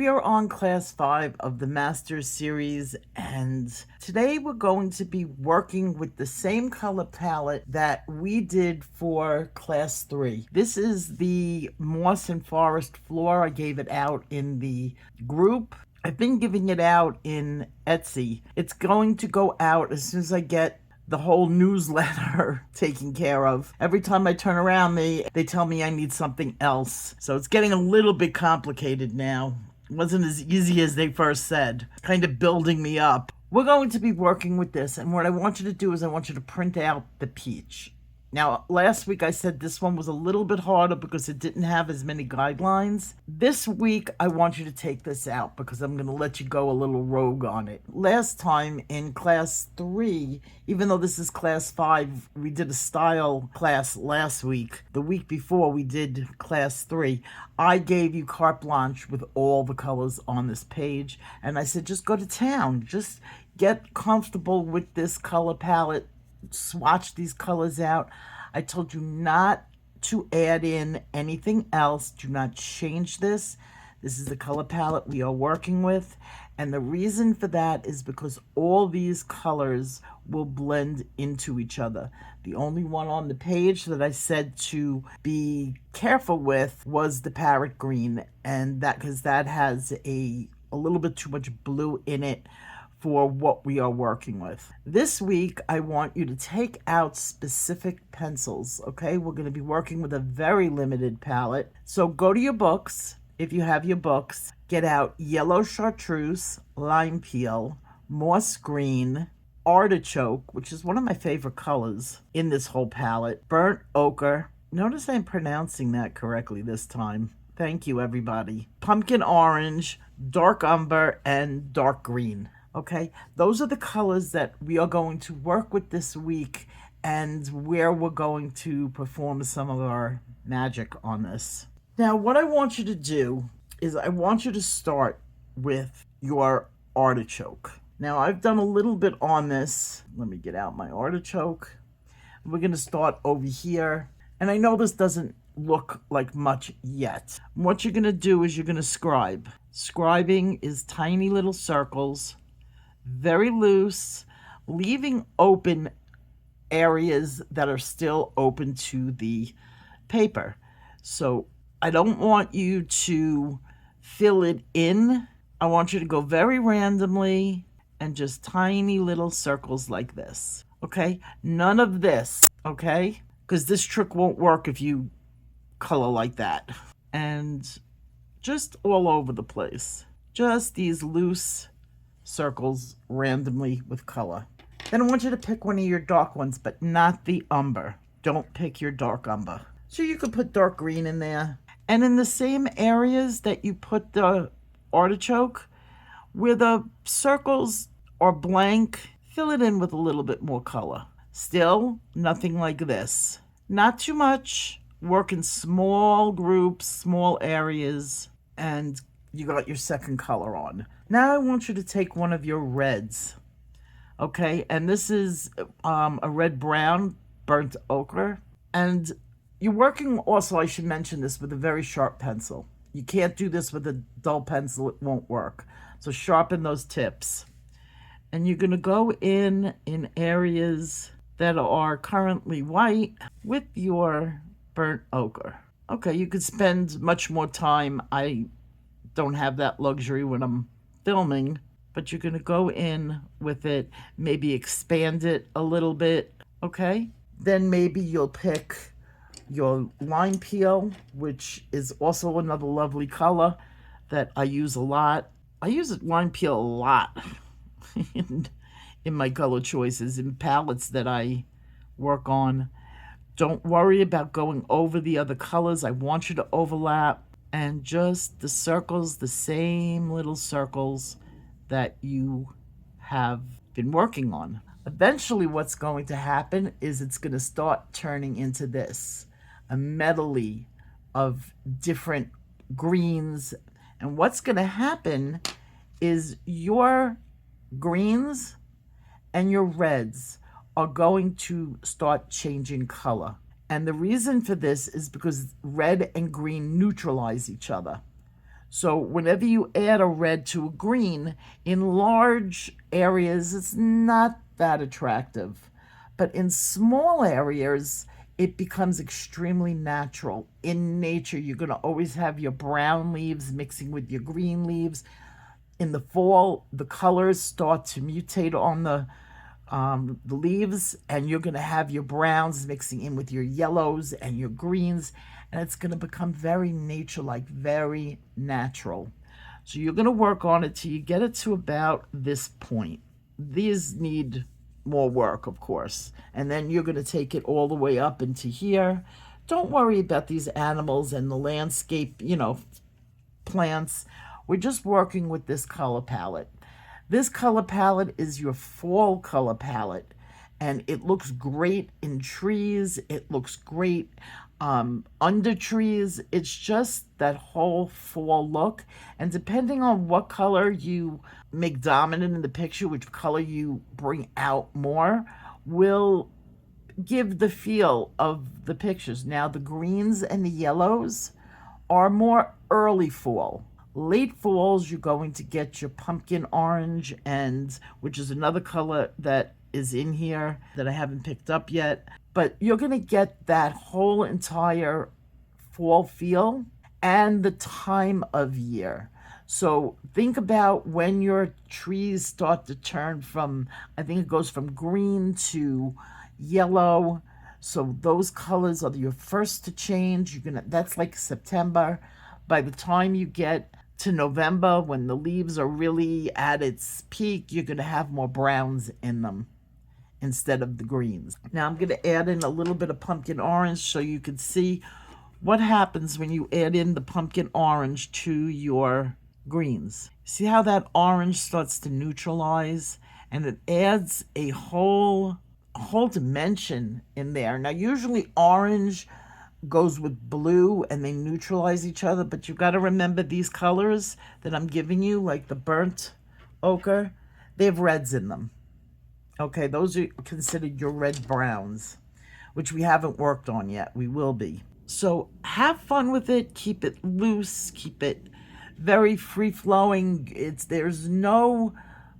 We are on class 5 of the Masters series, and today we're going to be working with the same color palette that we did for class 3. This is the Moss and Forest Floor. I gave it out in the group. I've been giving it out in Etsy. It's going to go out as soon as I get the whole newsletter taken care of. Every time I turn around, they tell me I need something else. So it's getting a little bit complicated now. It wasn't as easy as they first said, kind of building me up. We're going to be working with this, and what I want you to do is I want you to print out the peach. Now, last week I said this one was a little bit harder because it didn't have as many guidelines. This week I want you to take this out because I'm going to let you go a little rogue on it. Last time in class 3, even though this is class 5, we did a style class last week. The week before we did class 3. I gave you carte blanche with all the colors on this page, and I said just go to town. Just get comfortable with this color palette. Swatch these colors out. I told you not to add in anything else. Do not change this. This is the color palette we are working with, and the reason for that is because all these colors will blend into each other. The only one on the page that I said to be careful with was the parrot green, and that because that has a little bit too much blue in it for what we are working with. This week, I want you to take out specific pencils, okay? We're going to be working with a very limited palette. So go to your books, if you have your books, get out yellow chartreuse, lime peel, moss green, artichoke, which is one of my favorite colors in this whole palette, burnt ochre. Notice I'm pronouncing that correctly this time. Thank you, everybody. Pumpkin orange, dark umber, and dark green. Okay, those are the colors that we are going to work with this week and where we're going to perform some of our magic on this. Now, what I want you to do is I want you to start with your artichoke. Now, I've done a little bit on this. Let me get out my artichoke. We're going to start over here. And I know this doesn't look like much yet. What you're going to do is you're going to scribe. Scribing is tiny little circles, very loose, leaving open areas that are still open to the paper. So I don't want you to fill it in. I want you to go very randomly and just tiny little circles like this. Okay? None of this, okay? Because this trick won't work if you color like that. And just all over the place. Just these loose circles randomly with color. Then I want you to pick one of your dark ones, but not the umber. Don't pick your dark umber. So you could put dark green in there. And in the same areas that you put the artichoke, where the circles are blank, fill it in with a little bit more color. Still, nothing like this. Not too much. Work in small groups, small areas, and you got your second color on. Now I want you to take one of your reds, okay? And this is a red-brown burnt ochre. And you're working also, I should mention this, with a very sharp pencil. You can't do this with a dull pencil, it won't work. So sharpen those tips. And you're gonna go in areas that are currently white with your burnt ochre. Okay, you could spend much more time. I don't have that luxury when I'm filming, but you're going to go in with it, maybe expand it a little bit, okay? Then maybe you'll pick your lime peel, which is also another lovely color that I use a lot. I use lime peel a lot in my color choices, in palettes that I work on. Don't worry about going over the other colors. I want you to overlap. And just the circles, the same little circles that you have been working on. Eventually what's going to happen is it's going to start turning into this, a medley of different greens. And what's going to happen is your greens and your reds are going to start changing color. And the reason for this is because red and green neutralize each other. So whenever you add a red to a green, in large areas, it's not that attractive. But in small areas, it becomes extremely natural. In nature, you're going to always have your brown leaves mixing with your green leaves. In the fall, the colors start to mutate on the leaves, and you're going to have your browns mixing in with your yellows and your greens, and it's going to become very nature-like, very natural. So you're going to work on it till you get it to about this point. These need more work, of course, and then you're going to take it all the way up into here. Don't worry about these animals and the landscape, plants. We're just working with this color palette. This color palette is your fall color palette, and it looks great in trees. It looks great under trees. It's just that whole fall look, and depending on what color you make dominant in the picture, which color you bring out more, will give the feel of the pictures. Now, the greens and the yellows are more early fall. Late falls, you're going to get your pumpkin orange, and which is another color that is in here that I haven't picked up yet. But you're going to get that whole entire fall feel and the time of year. So think about when your trees start to turn from, I think it goes from green to yellow. So those colors are your first to change. That's like September. By the time you get to November, when the leaves are really at its peak, you're going to have more browns in them instead of the greens. Now I'm going to add in a little bit of pumpkin orange so you can see what happens when you add in the pumpkin orange to your greens. See how that orange starts to neutralize, and it adds a whole dimension in there. Now usually orange goes with blue and they neutralize each other, but you've got to remember these colors that I'm giving you, like the burnt ochre, they have reds in them. Okay, those are considered your red browns, which we haven't worked on yet. We will be. So have fun with it. Keep it loose. Keep it very free-flowing. There's no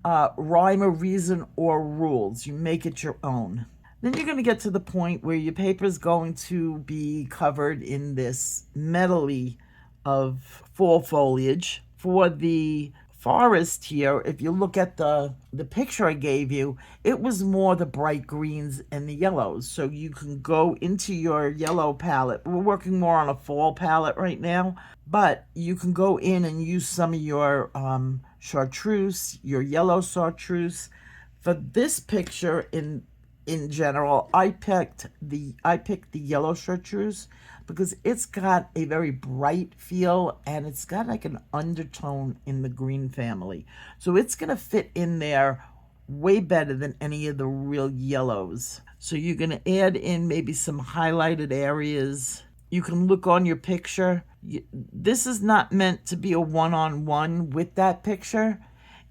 rhyme or reason or rules. You make it your own. Then you're going to get to the point where your paper is going to be covered in this medley of fall foliage. For the forest here, if you look at the picture I gave you, it was more the bright greens and the yellows. So you can go into your yellow palette. We're working more on a fall palette right now, but you can go in and use some of your chartreuse, your yellow chartreuse. For this picture, in general, I picked the yellow chartreuse because it's got a very bright feel and it's got like an undertone in the green family. So it's going to fit in there way better than any of the real yellows. So you're going to add in maybe some highlighted areas. You can look on your picture. This is not meant to be a one-on-one with that picture.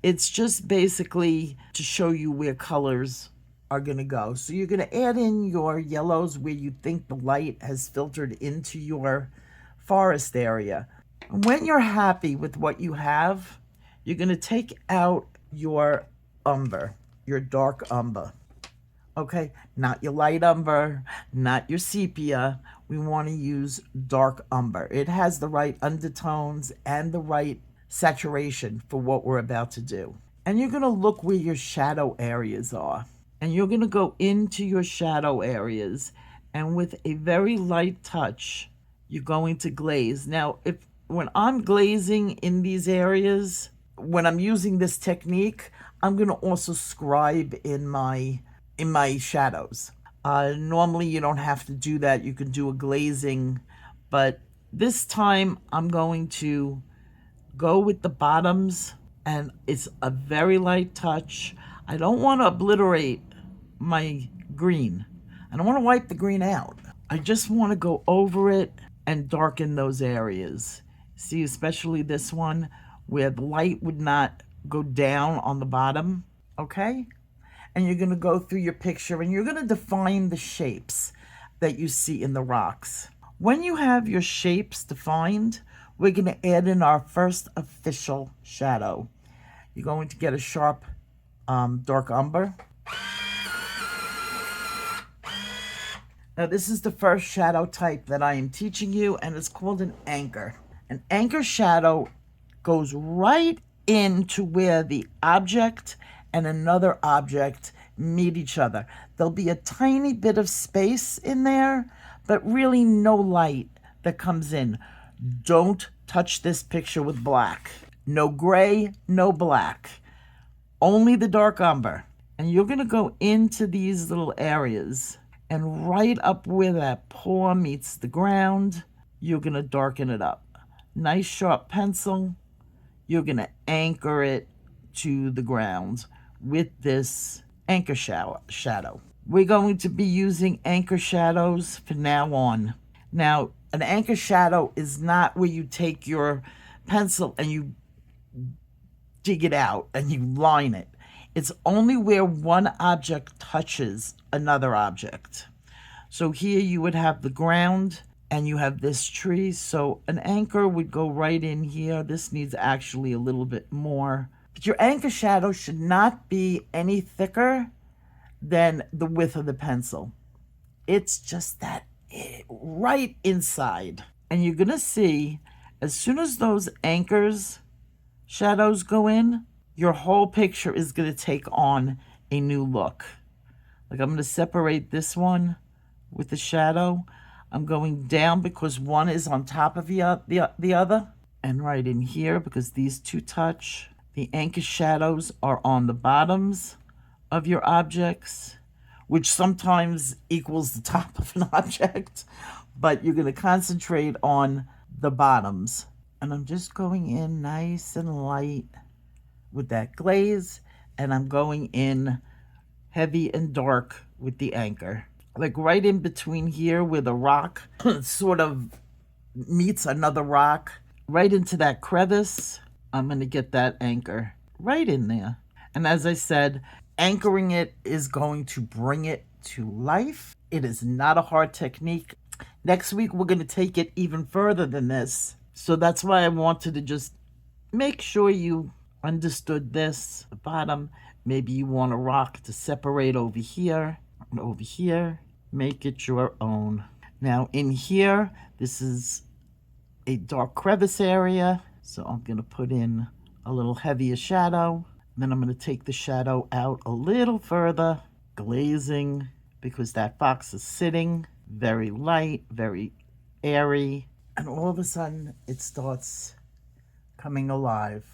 It's just basically to show you where colors are going to go. So you're going to add in your yellows where you think the light has filtered into your forest area. And when you're happy with what you have, you're going to take out your umber, your dark umber. Okay, not your light umber, not your sepia. We want to use dark umber. It has the right undertones and the right saturation for what we're about to do. And you're going to look where your shadow areas are. And you're going to go into your shadow areas, and with a very light touch, you're going to glaze. Now, when I'm glazing in these areas, when I'm using this technique, I'm going to also scribe in my shadows. Normally, you don't have to do that. You can do a glazing, but this time I'm going to go with the bottoms, and it's a very light touch. I don't want to obliterate my green. I don't want to wipe the green out. I just want to go over it and darken those areas. See, especially this one where the light would not go down on the bottom, okay? And you're going to go through your picture and you're going to define the shapes that you see in the rocks. When you have your shapes defined, we're going to add in our first official shadow. You're going to get a sharp dark umber. Now this is the first shadow type that I am teaching you, and it's called an anchor. An anchor shadow goes right into where the object and another object meet each other. There'll be a tiny bit of space in there, but really no light that comes in. Don't touch this picture with black. No gray, no black. Only the dark umber. And you're going to go into these little areas, and right up where that paw meets the ground, you're going to darken it up. Nice sharp pencil. You're going to anchor it to the ground with this anchor shadow. We're going to be using anchor shadows from now on. Now, an anchor shadow is not where you take your pencil and you dig it out and you line it. It's only where one object touches another object. So here you would have the ground and you have this tree. So an anchor would go right in here. This needs actually a little bit more. But your anchor shadow should not be any thicker than the width of the pencil. It's just that right inside. And you're going to see, as soon as those anchors shadows go in, your whole picture is going to take on a new look. Like, I'm going to separate this one with the shadow. I'm going down because one is on top of the other. And right in here, because these two touch, the anchor shadows are on the bottoms of your objects, which sometimes equals the top of an object, but you're going to concentrate on the bottoms. And I'm just going in nice and light with that glaze, and I'm going in heavy and dark with the anchor. Like right in between here where the rock sort of meets another rock, right into that crevice, I'm going to get that anchor right in there. And as I said, anchoring it is going to bring it to life. It is not a hard technique. Next week, we're going to take it even further than this. So that's why I wanted to just make sure you understood this. The bottom, maybe you want a rock to separate over here and over here. Make it your own. Now in here, this is a dark crevice area. So I'm going to put in a little heavier shadow. Then I'm going to take the shadow out a little further, glazing, because that fox is sitting very light, very airy, and all of a sudden it starts coming alive.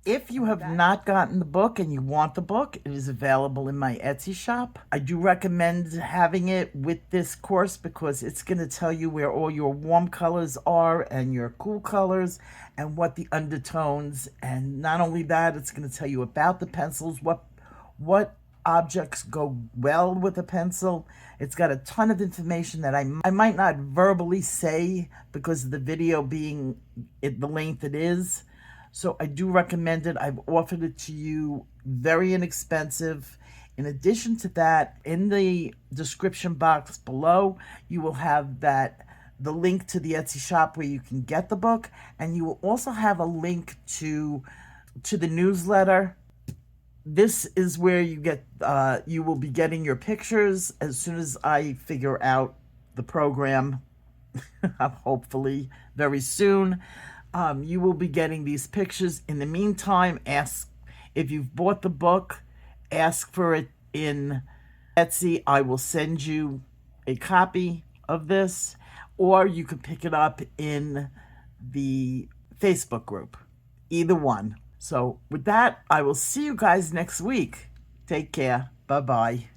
If you have not gotten the book and you want the book, it is available in my Etsy shop. I do recommend having it with this course because it's going to tell you where all your warm colors are and your cool colors and what the undertones, and not only that, it's going to tell you about the pencils, what objects go well with a pencil. It's got a ton of information that I might not verbally say because of the video being the length it is. So I do recommend it. I've offered it to you very inexpensive. In addition to that, in the description box below, you will have the link to the Etsy shop where you can get the book, and you will also have a link to the newsletter. This is where you will be getting your pictures as soon as I figure out the program, hopefully very soon. You will be getting these pictures. In the meantime, if you've bought the book, ask for it in Etsy. I will send you a copy of this, or you can pick it up in the Facebook group. Either one. So with that, I will see you guys next week. Take care. Bye-bye.